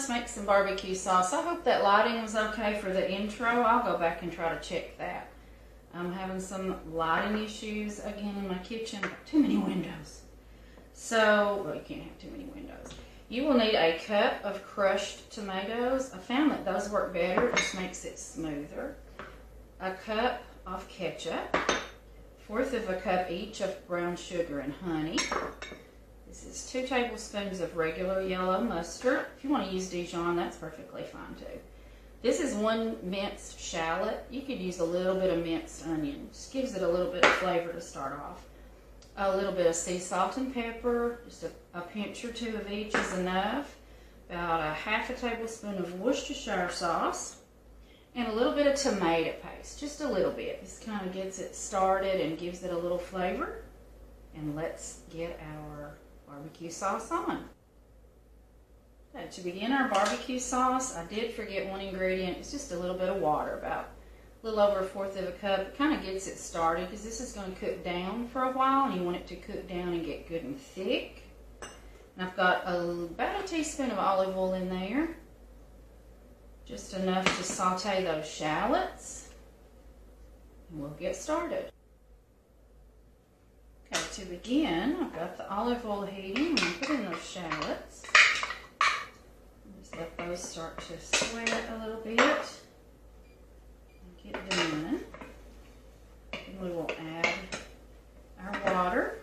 let's make some barbecue sauce. I hope that lighting was okay for the intro. I'll go back and try to check that. I'm having some lighting issues again in my kitchen. Too many windows. So, well, you can't have too many windows. You will need a cup of crushed tomatoes. I found that those work better. It just makes it smoother. A cup of ketchup. 1/4 of a cup each of brown sugar and honey. This is 2 tablespoons of regular yellow mustard. If you want to use Dijon, that's perfectly fine too. This is 1 minced shallot. You could use a little bit of minced onion. Just gives it a little bit of flavor to start off. A little bit of sea salt and pepper. Just a pinch or 2 of each is enough. About a 1/2 tablespoon of Worcestershire sauce. And a little bit of tomato paste. Just a little bit. This kind of gets it started and gives it a little flavor. And let's get our barbecue sauce on. Now, to begin our barbecue sauce, I did forget one ingredient. It's just a little bit of water, about a little over 1/4 of a cup. It kind of gets it started because this is going to cook down for a while, and you want it to cook down and get good and thick. And I've got about a teaspoon of olive oil in there, just enough to saute those shallots, and we'll get started. Okay, to begin, I've got the olive oil heating. I'm going to put in those shallots. Just let those start to sweat a little bit and get done. Then we will add our water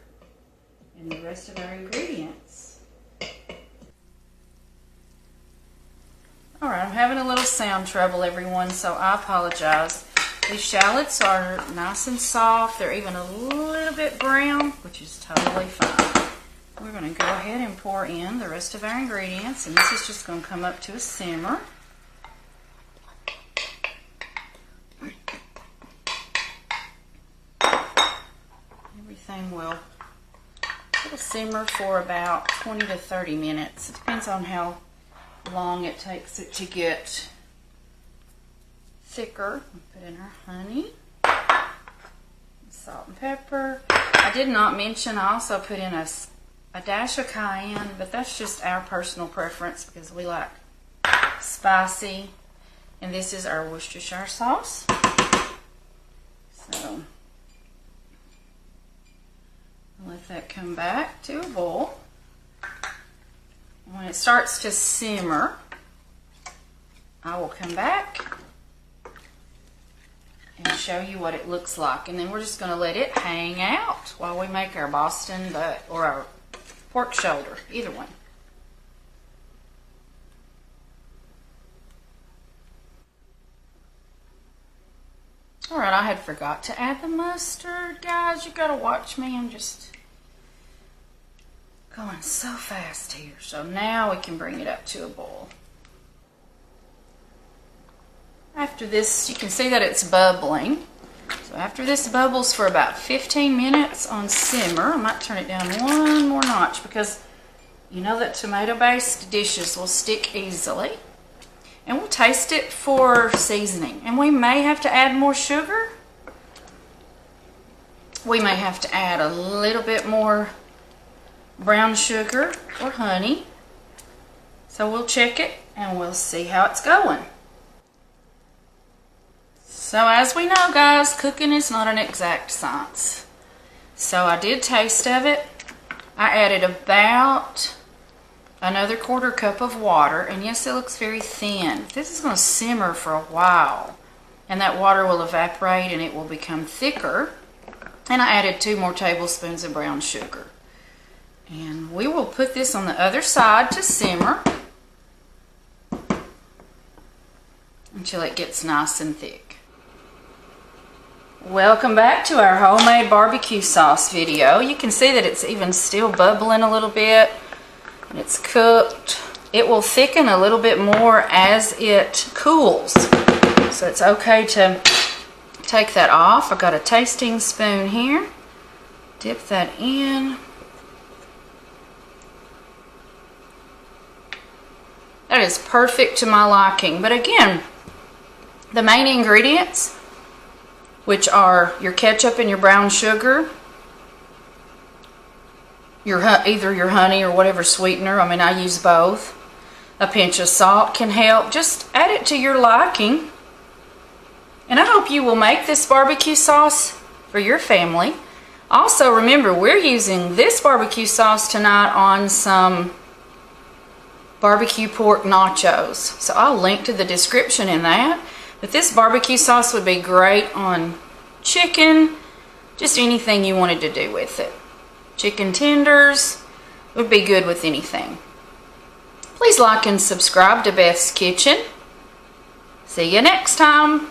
and the rest of our ingredients. Alright, I'm having a little sound trouble, everyone, so I apologize. These shallots are nice and soft. They're even a little bit brown, which is totally fine. We're going to go ahead and pour in the rest of our ingredients, and this is just going to come up to a simmer. Everything will simmer for about 20 to 30 minutes. It depends on how long it takes it to get thicker. We'll put in our honey, salt and pepper. I did not mention I also put in a dash of cayenne, but that's just our personal preference because we like spicy. And this is our Worcestershire sauce. So I'll let that come back to a boil. When it starts to simmer, I will come back and show you what it looks like. And then we're just going to let it hang out while we make our Boston butt or our pork shoulder, either one. Alright, I had forgot to add the mustard, guys. You gotta watch me. I'm just going so fast here. So now we can bring it up to a boil. After this, you can see that it's bubbling. So after this bubbles for about 15 minutes on simmer, I might turn it down one more notch because you know that tomato-based dishes will stick easily. And we'll taste it for seasoning. And we may have to add more sugar. We may have to add a little bit more brown sugar or honey. So we'll check it and we'll see how it's going. So as we know, guys, cooking is not an exact science. So I did taste of it. I added about another 1/4 cup of water, and yes, it looks very thin. This is going to simmer for a while, and that water will evaporate and it will become thicker. And I added 2 more tablespoons of brown sugar. And we will put this on the other side to simmer until it gets nice and thick. Welcome back to our homemade barbecue sauce video. You can see that it's even still bubbling a little bit. It's cooked. It will thicken a little bit more as it cools. So it's okay to take that off. I've got a tasting spoon here. Dip that in. That is perfect to my liking. But again, the main ingredients, which are your ketchup and your brown sugar, either your honey or whatever sweetener. I mean, I use both. A pinch of salt can help. Just add it to your liking. And I hope you will make this barbecue sauce for your family. Also, remember, we're using this barbecue sauce tonight on some barbecue pork nachos. So I'll link to the description in that. But this barbecue sauce would be great on chicken, just anything you wanted to do with it. Chicken tenders would be good with anything. Please like and subscribe to Beth's Kitchen. See you next time.